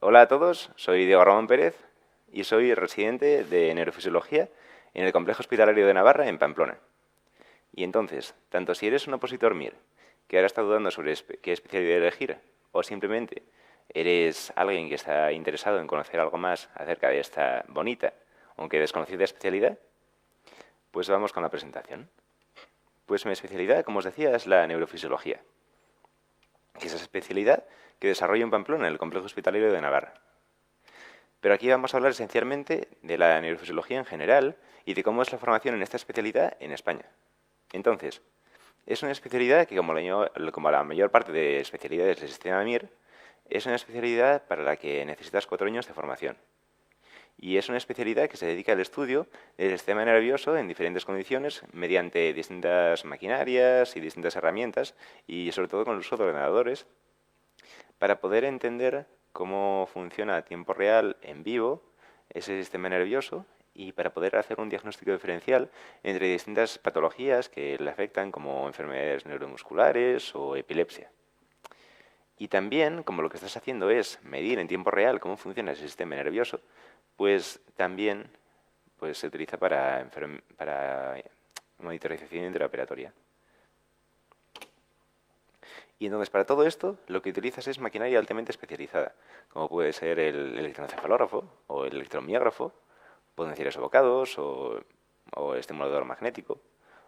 Hola a todos, soy Diego Ramón Pérez y soy residente de neurofisiología en el Complejo Hospitalario de Navarra, en Pamplona. Y entonces, tanto si eres un opositor MIR, que ahora está dudando sobre qué especialidad elegir, o simplemente eres alguien que está interesado en conocer algo más acerca de esta bonita, aunque desconocida especialidad, pues vamos con la presentación. Pues mi especialidad, como os decía, es la neurofisiología, que es esa especialidad que desarrollo en Pamplona, en el Complejo Hospitalario de Navarra. Pero aquí vamos a hablar esencialmente de la neurofisiología en general y de cómo es la formación en esta especialidad en España. Entonces, es una especialidad que, como la mayor parte de especialidades del sistema MIR, es una especialidad para la que necesitas 4 años de formación. Y es una especialidad que se dedica al estudio del sistema nervioso en diferentes condiciones mediante distintas maquinarias y distintas herramientas y sobre todo con el uso de ordenadores para poder entender cómo funciona a tiempo real, en vivo, ese sistema nervioso y para poder hacer un diagnóstico diferencial entre distintas patologías que le afectan, como enfermedades neuromusculares o epilepsia. Y también, como lo que estás haciendo es medir en tiempo real cómo funciona ese sistema nervioso, pues también se utiliza para monitorización intraoperatoria. Y entonces, para todo esto, lo que utilizas es maquinaria altamente especializada, como puede ser el electroencefalógrafo o el electromiógrafo, potenciales evocados o estimulador magnético,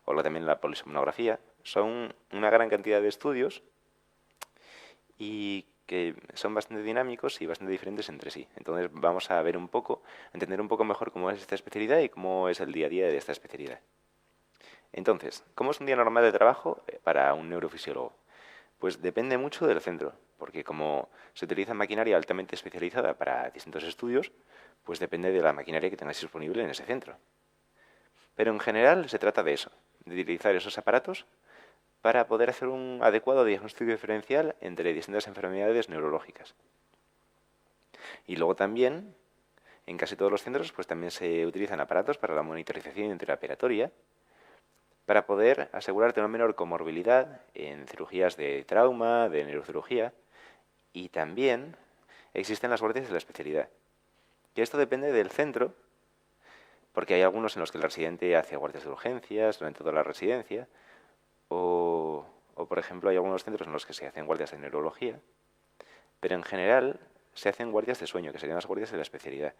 o también la polisomnografía. Son una gran cantidad de estudios y que son bastante dinámicos y bastante diferentes entre sí. Entonces vamos a ver un poco, a entender un poco mejor cómo es esta especialidad y cómo es el día a día de esta especialidad. Entonces, ¿cómo es un día normal de trabajo para un neurofisiólogo? Pues depende mucho del centro, porque como se utiliza maquinaria altamente especializada para distintos estudios, pues depende de la maquinaria que tengáis disponible en ese centro. Pero en general se trata de eso, de utilizar esos aparatos para poder hacer un adecuado diagnóstico diferencial entre distintas enfermedades neurológicas. Y luego también, en casi todos los centros, pues también se utilizan aparatos para la monitorización intraoperatoria, para poder asegurarte una menor comorbilidad en cirugías de trauma, de neurocirugía, y también existen las guardias de la especialidad. Que esto depende del centro, porque hay algunos en los que el residente hace guardias de urgencias durante toda la residencia, o por ejemplo hay algunos centros en los que se hacen guardias de neurología, pero en general se hacen guardias de sueño, que serían las guardias de la especialidad.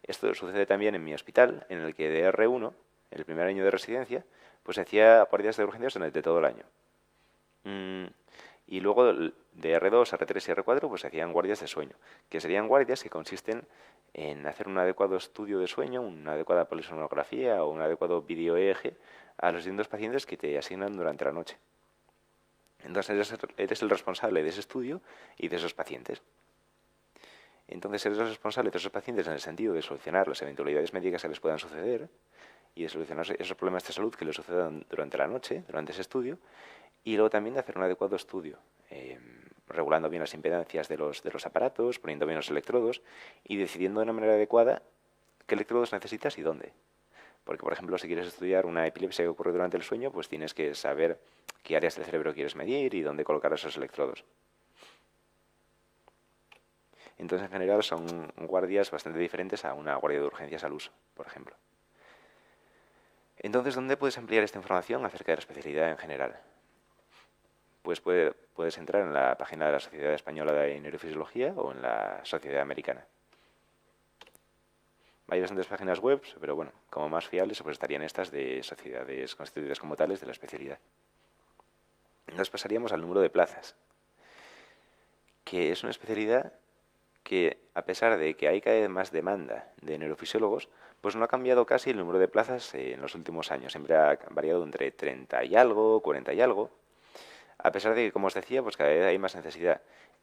Esto sucede también en mi hospital, en el que de R1, el primer año de residencia, pues se hacía guardias de urgencias durante todo el año. Y luego de R2, R3 y R4 pues se hacían guardias de sueño, que serían guardias que consisten en hacer un adecuado estudio de sueño, una adecuada polisomnografía o un adecuado video EEG a los distintos pacientes que te asignan durante la noche. Entonces eres el responsable de ese estudio y de esos pacientes. Entonces eres el responsable de esos pacientes en el sentido de solucionar las eventualidades médicas que les puedan suceder y de solucionar esos problemas de salud que les sucedan durante la noche, durante ese estudio, y luego también de hacer un adecuado estudio, regulando bien las impedancias de los aparatos, poniendo bien los electrodos y decidiendo de una manera adecuada qué electrodos necesitas y dónde. Porque, por ejemplo, si quieres estudiar una epilepsia que ocurre durante el sueño, pues tienes que saber qué áreas del cerebro quieres medir y dónde colocar esos electrodos. Entonces, en general, son guardias bastante diferentes a una guardia de urgencias al uso, por ejemplo. Entonces, ¿dónde puedes ampliar esta información acerca de la especialidad en general? Pues puedes entrar en la página de la Sociedad Española de Neurofisiología o en la Sociedad Americana. Hay bastantes páginas web, pero bueno, como más fiables pues estarían estas de sociedades constituidas como tales de la especialidad. Nos pasaríamos al número de plazas, que es una especialidad que, a pesar de que hay cada vez más demanda de neurofisiólogos, pues no ha cambiado casi el número de plazas en los últimos años. Siempre ha variado entre 30 y algo, 40 y algo, a pesar de que, como os decía, pues cada vez hay más necesidad.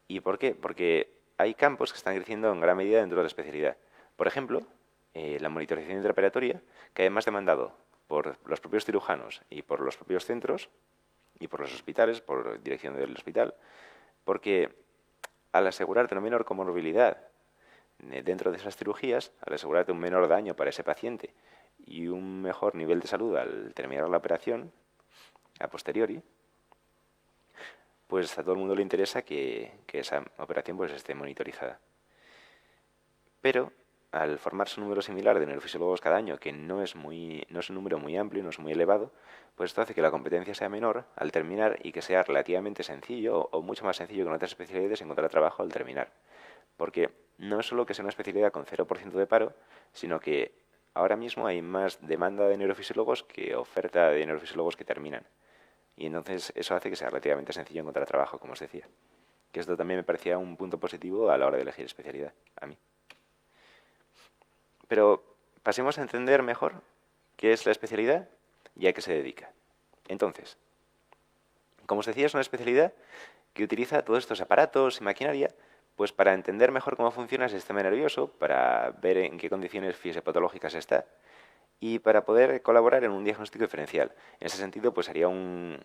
¿Y por qué? Porque hay campos que están creciendo en gran medida dentro de la especialidad. Por ejemplo, la monitorización intraoperatoria, que además demandado por los propios cirujanos y por los propios centros y por los hospitales, por dirección del hospital, porque al asegurarte una menor comorbilidad dentro de esas cirugías, al asegurarte un menor daño para ese paciente y un mejor nivel de salud al terminar la operación, a posteriori, pues a todo el mundo le interesa que esa operación pues esté monitorizada. pero al formarse un número similar de neurofisiólogos cada año, que no es un número muy amplio, no es muy elevado, pues esto hace que la competencia sea menor al terminar y que sea relativamente sencillo o mucho más sencillo que en otras especialidades encontrar trabajo al terminar. Porque no es solo que sea una especialidad con 0% de paro, sino que ahora mismo hay más demanda de neurofisiólogos que oferta de neurofisiólogos que terminan. Y entonces eso hace que sea relativamente sencillo encontrar trabajo, como os decía. Que esto también me parecía un punto positivo a la hora de elegir especialidad, a mí. Pero pasemos a entender mejor qué es la especialidad y a qué se dedica. Entonces, como os decía, es una especialidad que utiliza todos estos aparatos y maquinaria pues para entender mejor cómo funciona el sistema nervioso, para ver en qué condiciones fisiopatológicas está y para poder colaborar en un diagnóstico diferencial. En ese sentido, pues sería una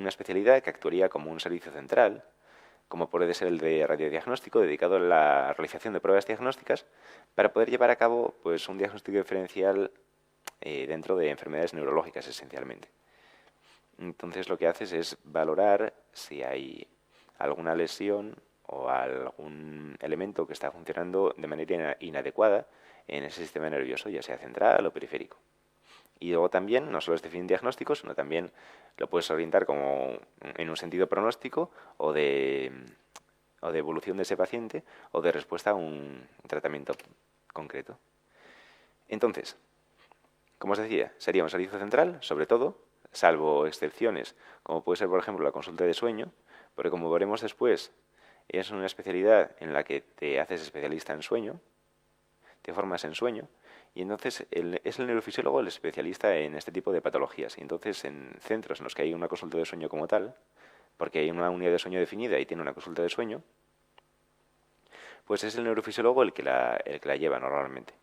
especialidad que actuaría como un servicio central, como puede ser el de radiodiagnóstico, dedicado a la realización de pruebas diagnósticas, para poder llevar a cabo pues, un diagnóstico diferencial dentro de enfermedades neurológicas, esencialmente. Entonces lo que haces es valorar si hay alguna lesión o algún elemento que está funcionando de manera inadecuada en ese sistema nervioso, ya sea central o periférico. Y luego también, no solo es definir diagnóstico, sino también lo puedes orientar como en un sentido pronóstico o de evolución de ese paciente o de respuesta a un tratamiento concreto. Entonces, como os decía, sería un servicio central, sobre todo, salvo excepciones, como puede ser, por ejemplo, la consulta de sueño, porque como veremos después, es una especialidad en la que te haces especialista en sueño, te formas en sueño, y entonces es el neurofisiólogo el especialista en este tipo de patologías. Y entonces en centros en los que hay una consulta de sueño como tal, porque hay una unidad de sueño definida y tiene una consulta de sueño, pues es el neurofisiólogo el que la lleva normalmente.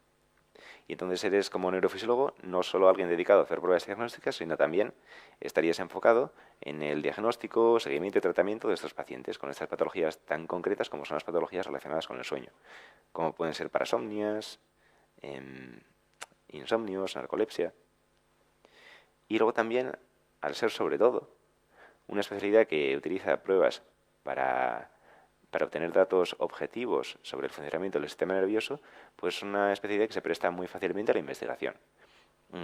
Y entonces eres como neurofisiólogo no solo alguien dedicado a hacer pruebas diagnósticas, sino también estarías enfocado en el diagnóstico, seguimiento y tratamiento de estos pacientes con estas patologías tan concretas como son las patologías relacionadas con el sueño, como pueden ser parasomnias, insomnios, narcolepsia. Y luego también, al ser sobre todo una especialidad que utiliza pruebas para obtener datos objetivos sobre el funcionamiento del sistema nervioso, pues es una especialidad que se presta muy fácilmente a la investigación.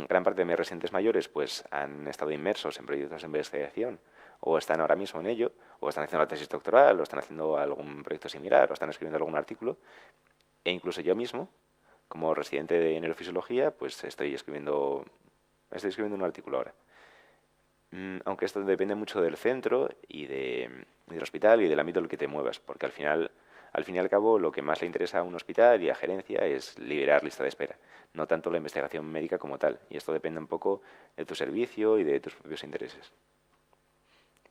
Gran parte de mis residentes mayores pues han estado inmersos en proyectos de investigación o están ahora mismo en ello, o están haciendo la tesis doctoral, o están haciendo algún proyecto similar, o están escribiendo algún artículo, e incluso yo mismo, como residente de neurofisiología, pues estoy escribiendo un artículo ahora. Aunque esto depende mucho del centro y del hospital y del ámbito en el que te muevas, porque al fin y al cabo, lo que más le interesa a un hospital y a gerencia es liberar lista de espera, no tanto la investigación médica como tal. Y esto depende un poco de tu servicio y de tus propios intereses.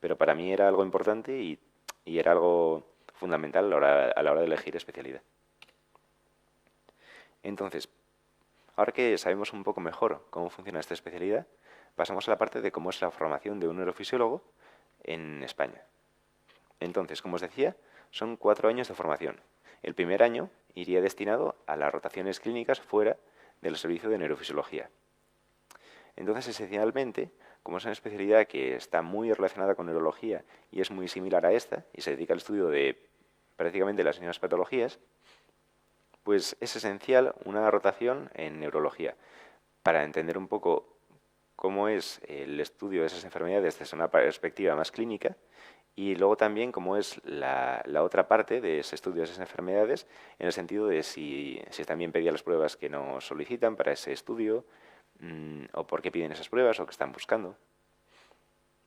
Pero para mí era algo importante y era algo fundamental a la hora de elegir especialidad. Entonces, ahora que sabemos un poco mejor cómo funciona esta especialidad, pasamos a la parte de cómo es la formación de un neurofisiólogo en España. Entonces, como os decía, son 4 años de formación. El primer año iría destinado a las rotaciones clínicas fuera del servicio de neurofisiología. Entonces, esencialmente, como es una especialidad que está muy relacionada con neurología y es muy similar a esta, y se dedica al estudio de prácticamente las mismas patologías, pues es esencial una rotación en neurología para entender un poco cómo es el estudio de esas enfermedades desde una perspectiva más clínica y luego también cómo es la otra parte de ese estudio de esas enfermedades en el sentido de si están bien pedidas las pruebas que nos solicitan para ese estudio o por qué piden esas pruebas o qué están buscando.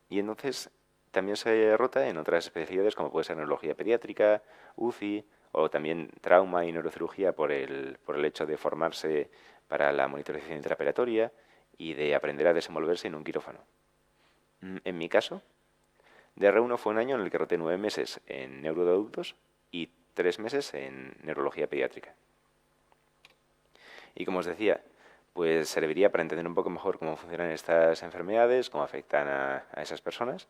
Y entonces también se rota en otras especialidades como puede ser neurología pediátrica, UCI o también trauma y neurocirugía por el hecho de formarse para la monitorización intraoperatoria y de aprender a desenvolverse en un quirófano. En mi caso, DR1 fue un año en el que roté 9 meses en neuro de adultos y 3 meses en neurología pediátrica. Y como os decía, pues serviría para entender un poco mejor cómo funcionan estas enfermedades, cómo afectan a esas personas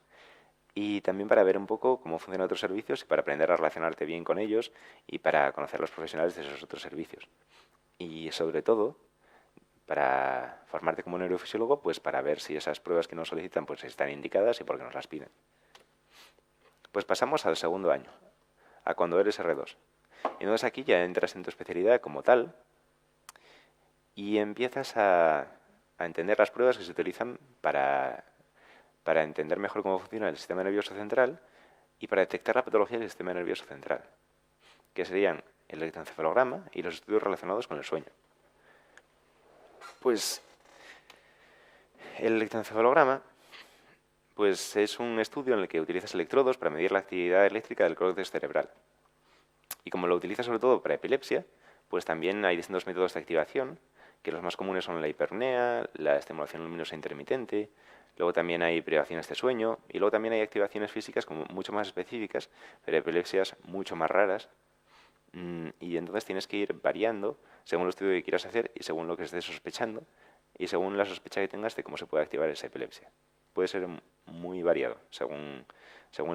y también para ver un poco cómo funcionan otros servicios y para aprender a relacionarte bien con ellos y para conocer a los profesionales de esos otros servicios. Y sobre todo, para formarte como neurofisiólogo, pues para ver si esas pruebas que nos solicitan pues están indicadas y por qué nos las piden. Pues pasamos al segundo año, a cuando eres R2. Y entonces aquí ya entras en tu especialidad como tal y empiezas a entender las pruebas que se utilizan para entender mejor cómo funciona el sistema nervioso central y para detectar la patología del sistema nervioso central, que serían el electroencefalograma y los estudios relacionados con el sueño. Pues el electroencefalograma pues es un estudio en el que utilizas electrodos para medir la actividad eléctrica del córtex cerebral. Y como lo utilizas sobre todo para epilepsia, pues también hay distintos métodos de activación, que los más comunes son la hiperpnea, la estimulación luminosa intermitente, luego también hay privaciones de sueño, y luego también hay activaciones físicas como mucho más específicas, pero epilepsias mucho más raras. Y entonces tienes que ir variando según el estudio que quieras hacer y según lo que estés sospechando y según la sospecha que tengas de cómo se puede activar esa epilepsia. Puede ser muy variado según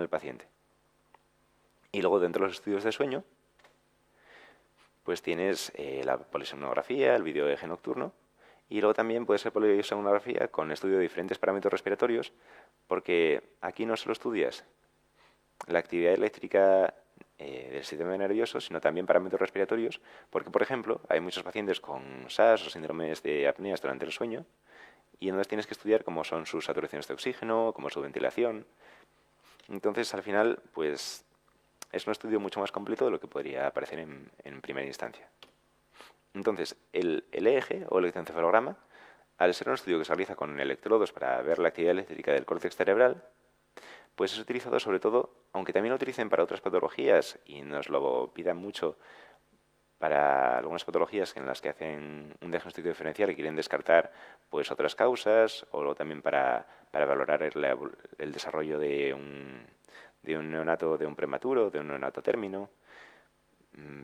el paciente. Y luego dentro de los estudios de sueño, pues tienes la polisomnografía, el vídeo de eje nocturno, y luego también puede ser polisomnografía con estudio de diferentes parámetros respiratorios, porque aquí no solo estudias la actividad eléctrica del sistema nervioso, sino también parámetros respiratorios, porque, por ejemplo, hay muchos pacientes con SAS o síndromes de apneas durante el sueño, y entonces tienes que estudiar cómo son sus saturaciones de oxígeno, cómo es su ventilación. Entonces, al final, pues es un estudio mucho más completo de lo que podría parecer en primera instancia. Entonces, el EEG o electroencefalograma, al ser un estudio que se realiza con electrodos para ver la actividad eléctrica del córtex cerebral, pues es utilizado sobre todo, aunque también lo utilicen para otras patologías y nos lo pidan mucho para algunas patologías en las que hacen un diagnóstico diferencial y quieren descartar pues otras causas, o luego también para valorar el desarrollo de un neonato, de un prematuro, de un neonato término,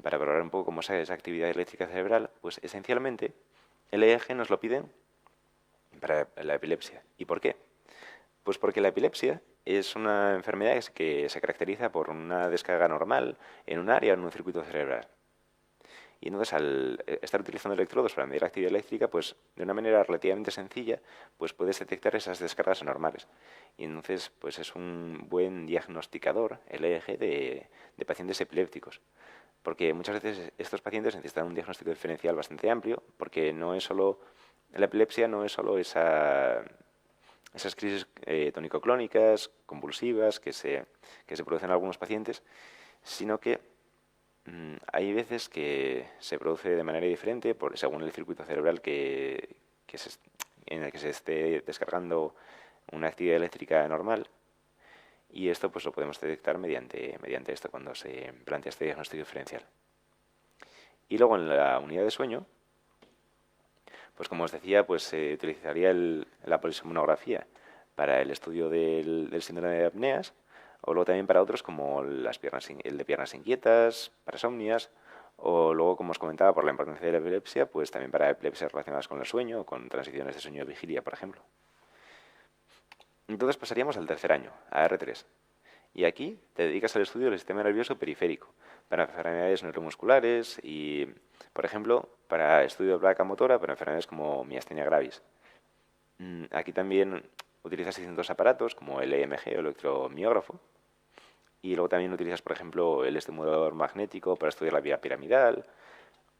para valorar un poco cómo es esa actividad eléctrica cerebral, pues esencialmente el EEG nos lo piden para la epilepsia. ¿Y por qué? Pues porque la epilepsia es una enfermedad que se caracteriza por una descarga normal en un área o en un circuito cerebral. Y entonces, al estar utilizando electrodos para medir la actividad eléctrica, pues de una manera relativamente sencilla, pues puedes detectar esas descargas anormales. Y entonces, pues es un buen diagnosticador, el EEG, de pacientes epilépticos. Porque muchas veces estos pacientes necesitan un diagnóstico diferencial bastante amplio, porque no es solo la epilepsia, no es solo esas crisis tónico-clónicas, convulsivas, que se producen en algunos pacientes, sino que hay veces que se produce de manera diferente según el circuito cerebral en el que se esté descargando una actividad eléctrica normal, y esto pues lo podemos detectar mediante esto cuando se plantea este diagnóstico diferencial. Y luego en la unidad de sueño, pues como os decía, pues se utilizaría la polisomnografía para el estudio del síndrome de apneas, o luego también para otros como el de piernas inquietas, parasomnias, o luego, como os comentaba, por la importancia de la epilepsia, pues también para epilepsias relacionadas con el sueño o con transiciones de sueño de vigilia, por ejemplo. Entonces pasaríamos al tercer año, a R3. Y aquí te dedicas al estudio del sistema nervioso periférico, para enfermedades neuromusculares y, por ejemplo, para estudio de placa motora, para enfermedades como miastenia gravis. Aquí también utilizas distintos aparatos como el EMG o electromiógrafo, y luego también utilizas, por ejemplo, el estimulador magnético para estudiar la vía piramidal,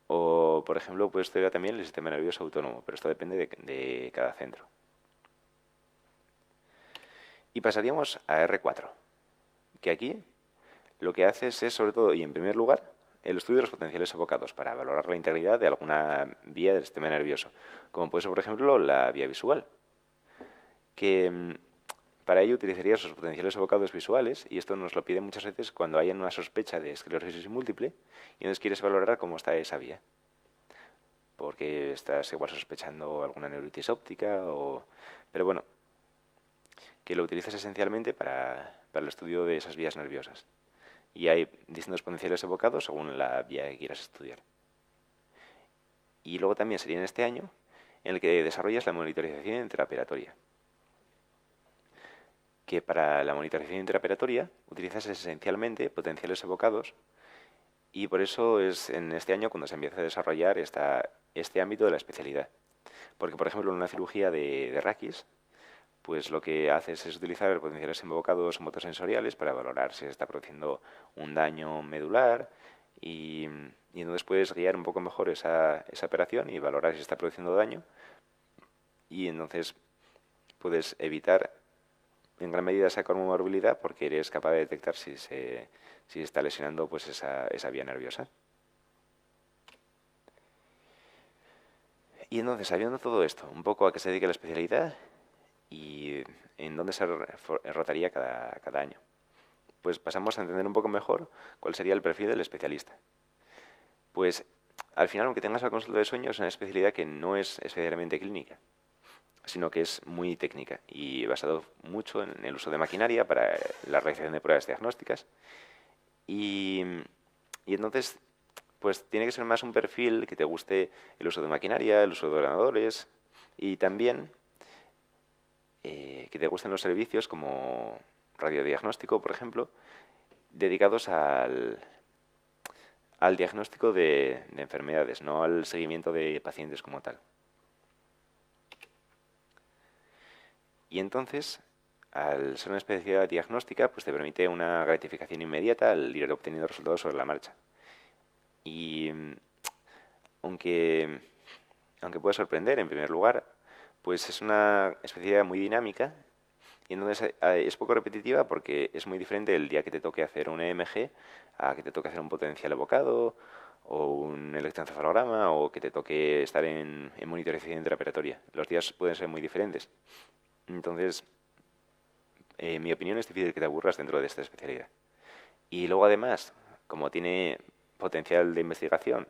o, por ejemplo, puedes estudiar también el sistema nervioso autónomo, pero esto depende de cada centro. Y pasaríamos a R4, que aquí lo que haces es, sobre todo y en primer lugar, el estudio de los potenciales evocados para valorar la integridad de alguna vía del sistema nervioso, como puede ser, por ejemplo, la vía visual, que para ello utilizarías los potenciales evocados visuales, y esto nos lo pide muchas veces cuando hay una sospecha de esclerosis múltiple y entonces quieres valorar cómo está esa vía, porque estás igual sospechando alguna neuritis óptica, pero bueno, que lo utilizas esencialmente para el estudio de esas vías nerviosas. Y hay distintos potenciales evocados según la vía que quieras estudiar. Y luego también sería en este año en el que desarrollas la monitorización intraoperatoria, que para la monitorización intraoperatoria utilizas esencialmente potenciales evocados, y por eso es en este año cuando se empieza a desarrollar este ámbito de la especialidad. Porque, por ejemplo, en una cirugía de raquis, pues lo que haces es utilizar potenciales evocados motosensoriales para valorar si se está produciendo un daño medular y, y entonces puedes guiar un poco mejor esa operación y valorar si está produciendo daño, y entonces puedes evitar en gran medida esa comorbilidad porque eres capaz de detectar si está lesionando pues esa vía nerviosa. Y entonces, sabiendo todo esto, un poco a qué se dedica la especialidad y en dónde se rotaría cada año, pues pasamos a entender un poco mejor cuál sería el perfil del especialista. Pues al final, aunque tengas la consulta de sueño, es una especialidad que no es especialmente clínica, sino que es muy técnica y basado mucho en el uso de maquinaria para la realización de pruebas diagnósticas. Y, y entonces, pues tiene que ser más un perfil que te guste el uso de maquinaria, el uso de ordenadores y también que te gusten los servicios como radiodiagnóstico, por ejemplo, dedicados al diagnóstico de enfermedades, no al seguimiento de pacientes como tal. Y entonces, al ser una especialidad diagnóstica, pues te permite una gratificación inmediata al ir obteniendo resultados sobre la marcha. Y aunque puede sorprender en primer lugar, pues es una especialidad muy dinámica y entonces es poco repetitiva porque es muy diferente el día que te toque hacer un EMG a que te toque hacer un potencial evocado o un electroencefalograma o que te toque estar en monitorización intraoperatoria. Los días pueden ser muy diferentes. Entonces, en mi opinión es difícil que te aburras dentro de esta especialidad. Y luego además, como tiene potencial de investigación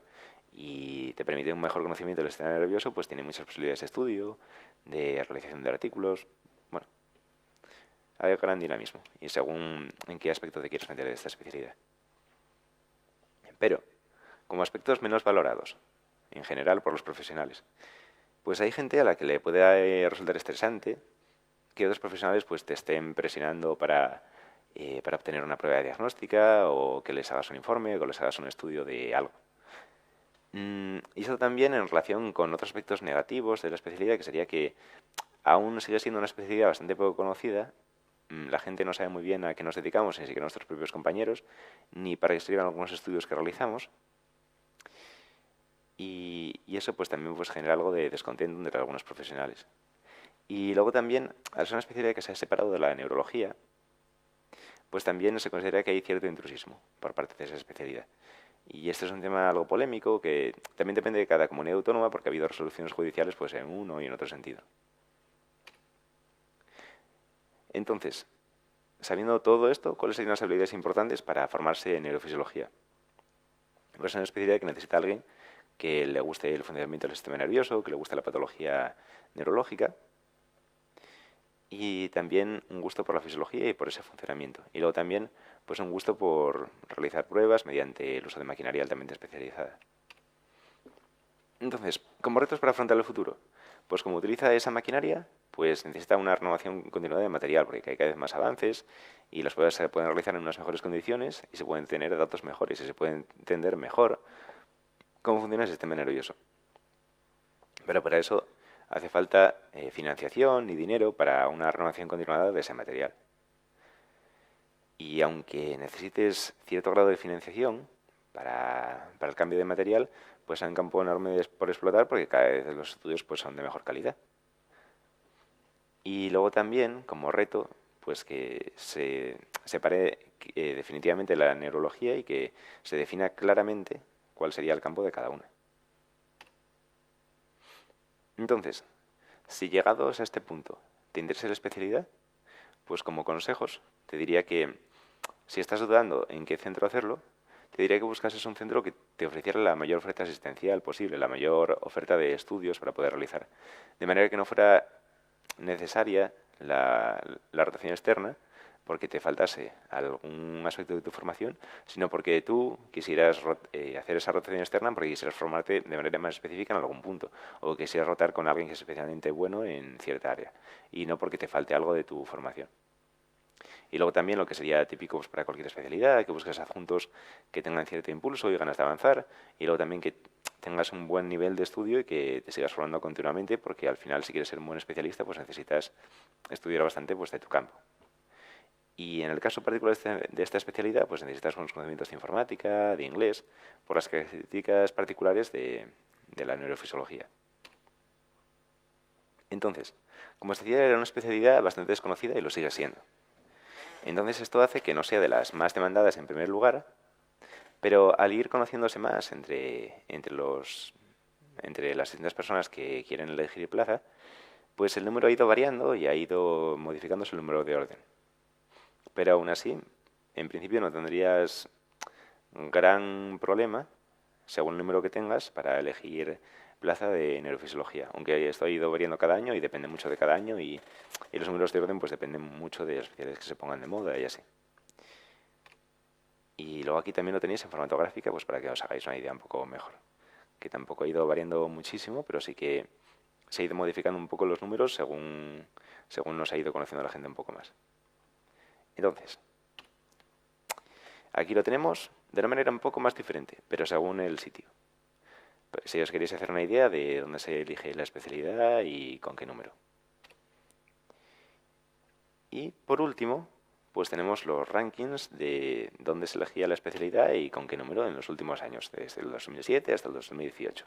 y te permite un mejor conocimiento del sistema nervioso, pues tiene muchas posibilidades de estudio, de realización de artículos. Bueno, hay gran dinamismo y según en qué aspecto te quieres meter de esta especialidad. Pero, como aspectos menos valorados, en general por los profesionales, pues hay gente a la que le puede resultar estresante que otros profesionales pues te estén presionando para obtener una prueba diagnóstica o que les hagas un informe o que les hagas un estudio de algo. Y eso también en relación con otros aspectos negativos de la especialidad, que sería que aún sigue siendo una especialidad bastante poco conocida. La gente no sabe muy bien a qué nos dedicamos, ni siquiera nuestros propios compañeros, ni para qué sirven algunos estudios que realizamos. Y eso pues también pues genera algo de descontento entre algunos profesionales. Y luego también, al ser una especialidad que se ha separado de la neurología, pues también se considera que hay cierto intrusismo por parte de esa especialidad. Y este es un tema algo polémico que también depende de cada comunidad autónoma porque ha habido resoluciones judiciales pues en uno y en otro sentido. Entonces, sabiendo todo esto, ¿cuáles serían las habilidades importantes para formarse en neurofisiología? Pues es una especialidad que necesita a alguien que le guste el funcionamiento del sistema nervioso, que le guste la patología neurológica y también un gusto por la fisiología y por ese funcionamiento. Y luego también pues un gusto por realizar pruebas mediante el uso de maquinaria altamente especializada. Entonces, ¿como retos para afrontar el futuro? Pues como utiliza esa maquinaria, pues necesita una renovación continuada de material, porque hay cada vez más avances y las pruebas se pueden realizar en unas mejores condiciones y se pueden tener datos mejores y se puede entender mejor cómo funciona el sistema nervioso. Pero para eso hace falta financiación y dinero para una renovación continuada de ese material. Y aunque necesites cierto grado de financiación para el cambio de material, pues hay un campo enorme por explotar porque cada vez los estudios pues son de mejor calidad. Y luego también, como reto, pues que se separe definitivamente la neurología y que se defina claramente cuál sería el campo de cada una. Entonces, si llegados a este punto te interesa la especialidad, pues como consejos te diría que si estás dudando en qué centro hacerlo, te diría que buscases un centro que te ofreciera la mayor oferta asistencial posible, la mayor oferta de estudios para poder realizar. De manera que no fuera necesaria la rotación externa porque te faltase algún aspecto de tu formación, sino porque tú quisieras hacer esa rotación externa porque quisieras formarte de manera más específica en algún punto, o quisieras rotar con alguien que es especialmente bueno en cierta área, y no porque te falte algo de tu formación. Y luego también lo que sería típico pues, para cualquier especialidad, que busques adjuntos que tengan cierto impulso y ganas de avanzar, y luego también que tengas un buen nivel de estudio y que te sigas formando continuamente, porque al final si quieres ser un buen especialista pues necesitas estudiar bastante pues, de tu campo. Y en el caso particular de esta especialidad, pues necesitas unos conocimientos de informática, de inglés, por las características particulares de la neurofisiología. Entonces, como os decía, era una especialidad bastante desconocida y lo sigue siendo. Entonces esto hace que no sea de las más demandadas en primer lugar, pero al ir conociéndose más entre las distintas personas que quieren elegir plaza, pues el número ha ido variando y ha ido modificándose el número de orden. Pero aún así, en principio no tendrías un gran problema, según el número que tengas, para elegir plaza de neurofisiología. Aunque esto ha ido variando cada año y depende mucho de cada año y los números de orden pues dependen mucho de las especialidades que se pongan de moda y así. Y luego aquí también lo tenéis en formato gráfica, pues para que os hagáis una idea un poco mejor. Que tampoco ha ido variando muchísimo, pero sí que se ha ido modificando un poco los números según nos ha ido conociendo la gente un poco más. Entonces, aquí lo tenemos de una manera un poco más diferente, pero según el sitio. Pues si os queréis hacer una idea de dónde se elige la especialidad y con qué número. Y por último, pues tenemos los rankings de dónde se elegía la especialidad y con qué número en los últimos años, desde el 2007 hasta el 2018.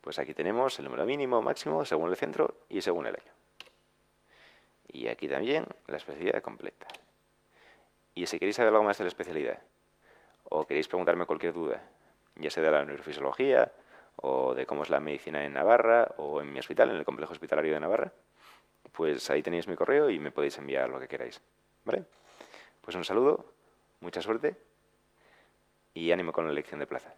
Pues aquí tenemos el número mínimo, máximo, según el centro y según el año. Y aquí también la especialidad completa. Y si queréis saber algo más de la especialidad, o queréis preguntarme cualquier duda, ya sea de la neurofisiología, o de cómo es la medicina en Navarra, o en mi hospital, en el complejo hospitalario de Navarra, pues ahí tenéis mi correo y me podéis enviar lo que queráis. ¿Vale? Pues un saludo, mucha suerte y ánimo con la elección de plaza.